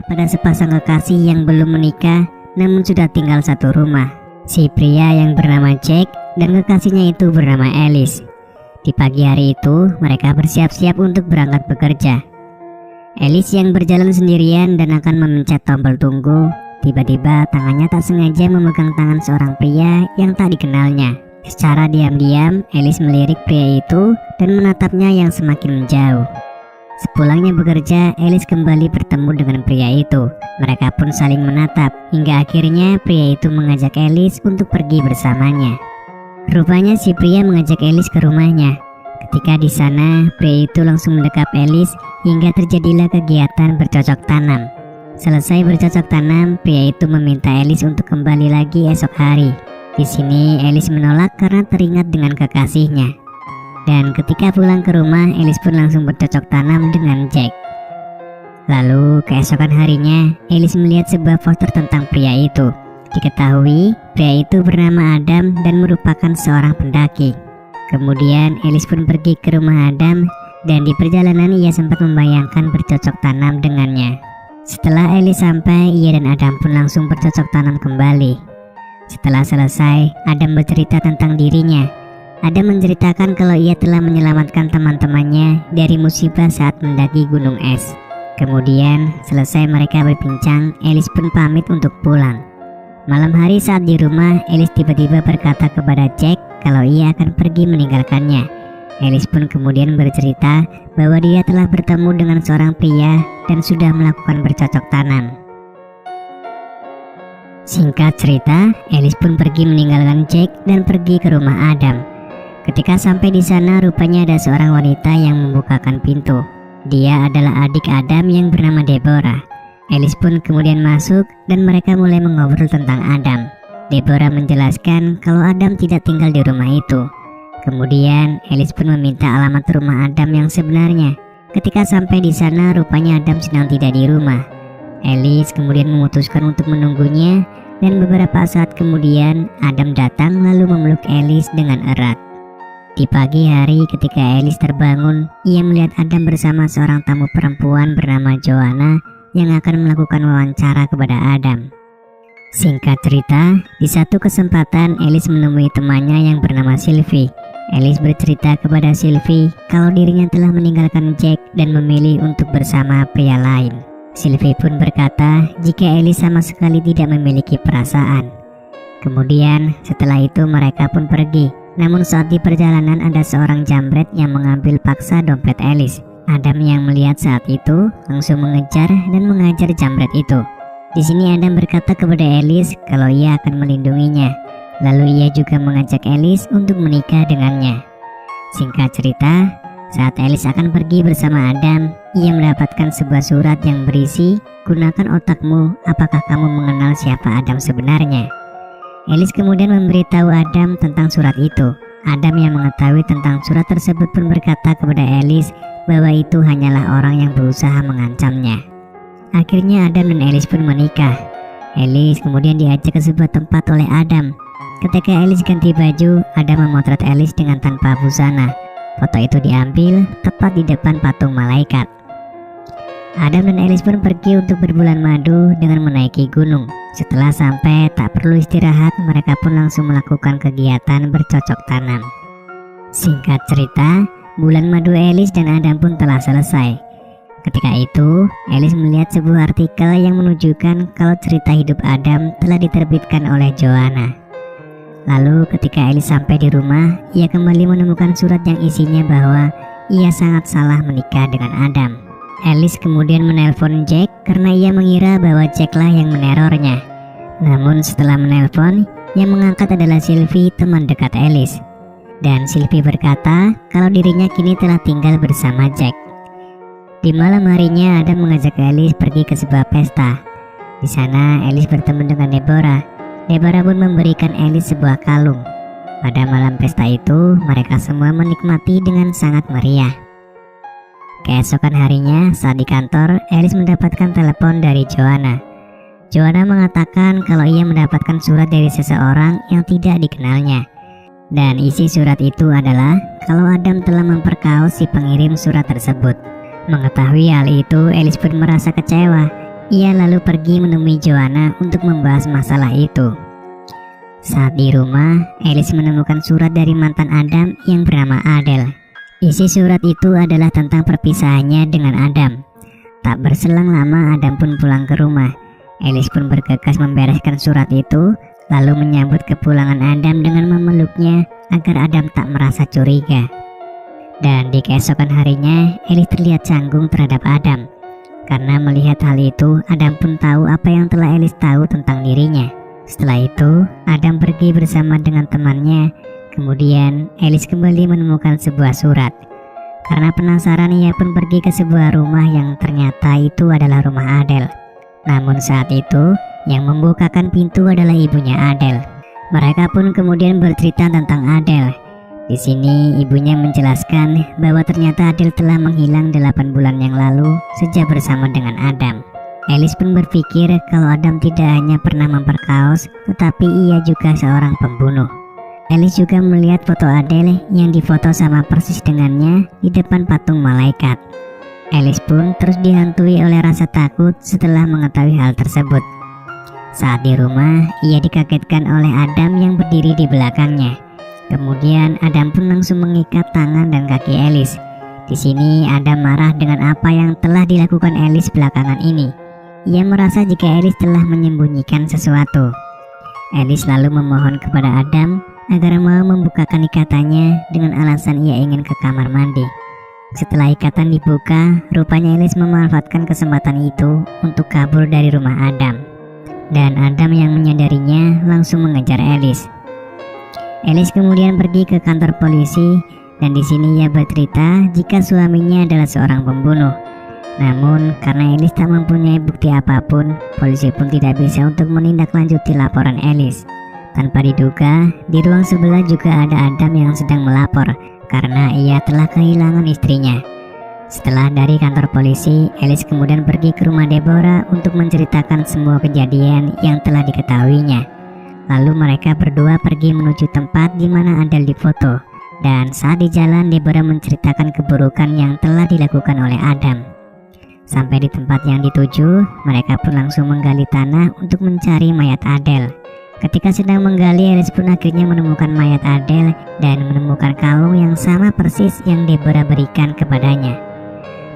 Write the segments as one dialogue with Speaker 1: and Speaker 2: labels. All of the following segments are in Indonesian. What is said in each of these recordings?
Speaker 1: pada sepasang kekasih yang belum menikah namun sudah tinggal satu rumah. Si pria yang bernama Jack dan kekasihnya itu bernama Alice. Di pagi hari itu mereka bersiap-siap untuk berangkat bekerja. Alice yang berjalan sendirian dan akan memencet tombol tunggu, tiba-tiba tangannya tak sengaja memegang tangan seorang pria yang tak dikenalnya. Secara diam-diam Alice melirik pria itu dan menatapnya yang semakin menjauh. Sepulangnya bekerja, Alice kembali bertemu dengan pria itu. Mereka pun saling menatap, hingga akhirnya pria itu mengajak Alice untuk pergi bersamanya. Rupanya si pria mengajak Alice ke rumahnya. Ketika di sana, pria itu langsung mendekap Alice hingga terjadilah kegiatan bercocok tanam. Selesai bercocok tanam, pria itu meminta Alice untuk kembali lagi esok hari. Di sini Alice menolak karena teringat dengan kekasihnya. Dan ketika pulang ke rumah, Alice pun langsung bercocok tanam dengan Jack. Lalu keesokan harinya, Alice melihat sebuah poster tentang pria itu. Diketahui pria itu bernama Adam dan merupakan seorang pendaki. Kemudian Alice pun pergi ke rumah Adam dan di perjalanan ia sempat membayangkan bercocok tanam dengannya. Setelah Alice sampai, ia dan Adam pun langsung bercocok tanam kembali. Setelah selesai, Adam bercerita tentang dirinya. Adam menceritakan kalau ia telah menyelamatkan teman-temannya dari musibah saat mendaki gunung es. Kemudian selesai mereka berbincang, Alice pun pamit untuk pulang. Malam hari saat di rumah, Alice tiba-tiba berkata kepada Jack kalau ia akan pergi meninggalkannya. Alice pun kemudian bercerita bahwa dia telah bertemu dengan seorang pria dan sudah melakukan bercocok tanam. Singkat cerita, Alice pun pergi meninggalkan Jack dan pergi ke rumah Adam. Ketika sampai di sana, rupanya ada seorang wanita yang membukakan pintu. Dia adalah adik Adam yang bernama Deborah. Alice pun kemudian masuk dan mereka mulai mengobrol tentang Adam. Deborah menjelaskan kalau Adam tidak tinggal di rumah itu. Kemudian Alice pun meminta alamat rumah Adam yang sebenarnya. Ketika sampai di sana, rupanya Adam sedang tidak di rumah. Alice kemudian memutuskan untuk menunggunya dan beberapa saat kemudian Adam datang lalu memeluk Alice dengan erat. Di pagi hari ketika Alice terbangun, ia melihat Adam bersama seorang tamu perempuan bernama Joanna yang akan melakukan wawancara kepada Adam. Singkat cerita, di satu kesempatan Alice menemui temannya yang bernama Sylvie. Alice bercerita kepada Sylvie kalau dirinya telah meninggalkan Jack dan memilih untuk bersama pria lain. Sylvie pun berkata jika Alice sama sekali tidak memiliki perasaan. Kemudian setelah itu mereka pun pergi. Namun saat di perjalanan ada seorang jambret yang mengambil paksa dompet Alice. Adam yang melihat saat itu langsung mengejar dan mengajar jambret itu. Di sini Adam berkata kepada Alice kalau ia akan melindunginya. Lalu ia juga mengajak Alice untuk menikah dengannya. Singkat cerita, saat Alice akan pergi bersama Adam, ia mendapatkan sebuah surat yang berisi, "Gunakan otakmu, apakah kamu mengenal siapa Adam sebenarnya?" Alice kemudian memberitahu Adam tentang surat itu. Adam yang mengetahui tentang surat tersebut pun berkata kepada Alice bahwa itu hanyalah orang yang berusaha mengancamnya. Akhirnya Adam dan Alice pun menikah. Alice kemudian diajak ke sebuah tempat oleh Adam. Ketika Alice ganti baju, Adam memotret Alice dengan tanpa busana. Foto itu diambil tepat di depan patung malaikat. Adam dan Alice pun pergi untuk berbulan madu dengan menaiki gunung. Setelah sampai tak perlu istirahat, mereka pun langsung melakukan kegiatan bercocok tanam. Singkat cerita, bulan madu Alice dan Adam pun telah selesai. Ketika itu, Alice melihat sebuah artikel yang menunjukkan kalau cerita hidup Adam telah diterbitkan oleh Joanna. Lalu ketika Alice sampai di rumah, ia kembali menemukan surat yang isinya bahwa ia sangat salah menikah dengan Adam. Alice kemudian menelpon Jack karena ia mengira bahwa Jacklah yang menerornya. Namun setelah menelpon, yang mengangkat adalah Sylvie, teman dekat Alice. Dan Sylvie berkata kalau dirinya kini telah tinggal bersama Jack. Di malam harinya, Adam mengajak Alice pergi ke sebuah pesta. Di sana Alice bertemu dengan Deborah. Deborah pun memberikan Alice sebuah kalung. Pada malam pesta itu, mereka semua menikmati dengan sangat meriah. Keesokan harinya, saat di kantor, Alice mendapatkan telepon dari Joanna. Joanna mengatakan kalau ia mendapatkan surat dari seseorang yang tidak dikenalnya. Dan isi surat itu adalah kalau Adam telah memperkaos si pengirim surat tersebut. Mengetahui hal itu, Alice pun merasa kecewa. Ia lalu pergi menemui Joanna untuk membahas masalah itu. Saat di rumah, Alice menemukan surat dari mantan Adam yang bernama Adele. Isi surat itu adalah tentang perpisahannya dengan Adam. Tak berselang lama Adam pun pulang ke rumah. Alice pun bergegas membereskan surat itu, lalu menyambut kepulangan Adam dengan memeluknya agar Adam tak merasa curiga. Dan di keesokan harinya, Alice terlihat canggung terhadap Adam. Karena melihat hal itu, Adam pun tahu apa yang telah Alice tahu tentang dirinya. Setelah itu, Adam pergi bersama dengan temannya. Kemudian, Alice kembali menemukan sebuah surat. Karena penasaran, ia pun pergi ke sebuah rumah yang ternyata itu adalah rumah Adele. Namun saat itu, yang membukakan pintu adalah ibunya Adele. Mereka pun kemudian bercerita tentang Adele. Di sini ibunya menjelaskan bahwa ternyata Adele telah menghilang 8 bulan yang lalu sejak bersama dengan Adam. Alice pun berpikir kalau Adam tidak hanya pernah memperkaos, tetapi ia juga seorang pembunuh. Alice juga melihat foto Adele yang difoto sama persis dengannya di depan patung malaikat. Alice pun terus dihantui oleh rasa takut setelah mengetahui hal tersebut. Saat di rumah, ia dikagetkan oleh Adam yang berdiri di belakangnya. Kemudian Adam pun langsung mengikat tangan dan kaki Alice. Di sini Adam marah dengan apa yang telah dilakukan Alice belakangan ini. Ia merasa jika Alice telah menyembunyikan sesuatu. Alice lalu memohon kepada Adam agar mau membukakan ikatannya dengan alasan ia ingin ke kamar mandi. Setelah ikatan dibuka, rupanya Alice memanfaatkan kesempatan itu untuk kabur dari rumah Adam. Dan Adam yang menyadarinya langsung mengejar Alice. Alice kemudian pergi ke kantor polisi dan di sini ia bercerita jika suaminya adalah seorang pembunuh. Namun karena Alice tak mempunyai bukti apapun, polisi pun tidak bisa untuk menindaklanjuti laporan Alice. Tanpa diduga, di ruang sebelah juga ada Adam yang sedang melapor karena ia telah kehilangan istrinya. Setelah dari kantor polisi, Alice kemudian pergi ke rumah Deborah untuk menceritakan semua kejadian yang telah diketahuinya. Lalu mereka berdua pergi menuju tempat di mana Adele difoto. Dan saat di jalan, Deborah menceritakan keburukan yang telah dilakukan oleh Adam. Sampai di tempat yang dituju, mereka pun langsung menggali tanah untuk mencari mayat Adele. Ketika sedang menggali, Alice pun akhirnya menemukan mayat Adele dan menemukan kalung yang sama persis yang Deborah berikan kepadanya.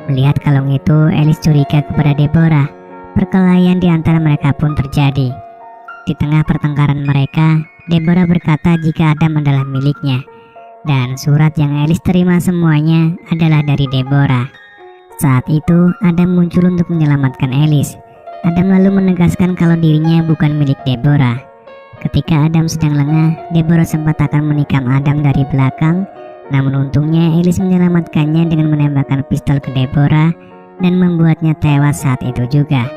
Speaker 1: Melihat kalung itu, Alice curiga kepada Deborah. Perkelahian di antara mereka pun terjadi. Di tengah pertengkaran mereka, Deborah berkata jika Adam adalah miliknya. Dan surat yang Alice terima semuanya adalah dari Deborah. Saat itu, Adam muncul untuk menyelamatkan Alice. Adam lalu menegaskan kalau dirinya bukan milik Deborah. Ketika Adam sedang lengah, Deborah sempat akan menikam Adam dari belakang. Namun untungnya Alice menyelamatkannya dengan menembakkan pistol ke Deborah dan membuatnya tewas saat itu juga.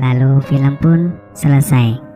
Speaker 1: Lalu film pun selesai.